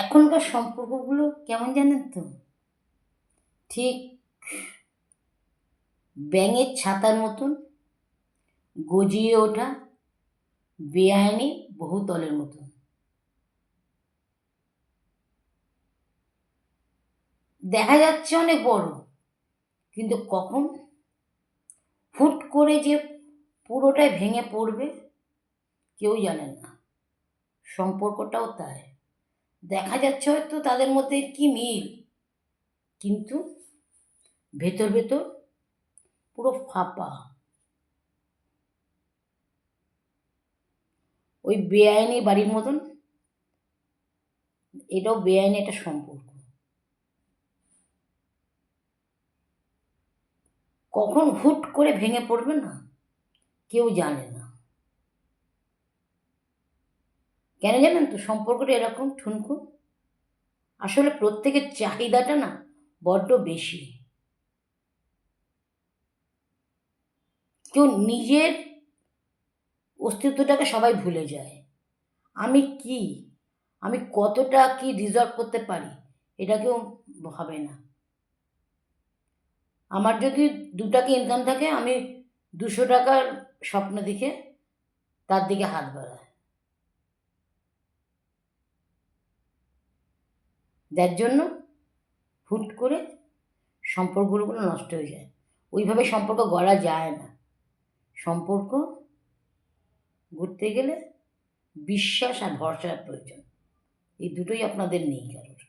এখনকার সম্পর্কগুলো কেমন জানেন তো, ঠিক ব্যাঙের ছাতার মতন গজিয়ে ওঠা বেআইনি বহুতলের মতন। দেখা যাচ্ছে অনেক বড়, কিন্তু কখন হুট করে যে পুরোটাই ভেঙে পড়বে কেউ জানে না। সম্পর্কটাও তাই, দেখা যাচ্ছে হয়তো তাদের মধ্যে কি মিল, কিন্তু ভেতর ভেতর পুরো ফাঁপা। ওই বেআইনি বাড়ির মতন এটাও বেআইনি একটা সম্পর্ক। কখন হুট করে ভেঙে পড়বে না কেউ জানে না। কেন জানেন তো সম্পর্কটা এরকম ঠুনকো? আসলে প্রত্যেকের চাহিদাটা না বড্ড বেশি। কেউ নিজের অস্তিত্বটাকে সবাই ভুলে যায়। আমি কি, আমি কতটা কি ডিজার্ভ করতে পারি এটা কেউ ভাবে না। আমার যদি 2 টাকা ইনকাম থাকে, আমি 200 টাকার স্বপ্ন দেখে তার দিকে হাত বাড়াই, যার জন্য হুট করে সম্পর্কগুলো নষ্ট হয়ে যায়। ওইভাবে সম্পর্ক গড়া যায় না। সম্পর্ক গড়তে গেলে বিশ্বাস আর ভরসার প্রয়োজন। এই দুটোই আপনাদের নেই কারোর।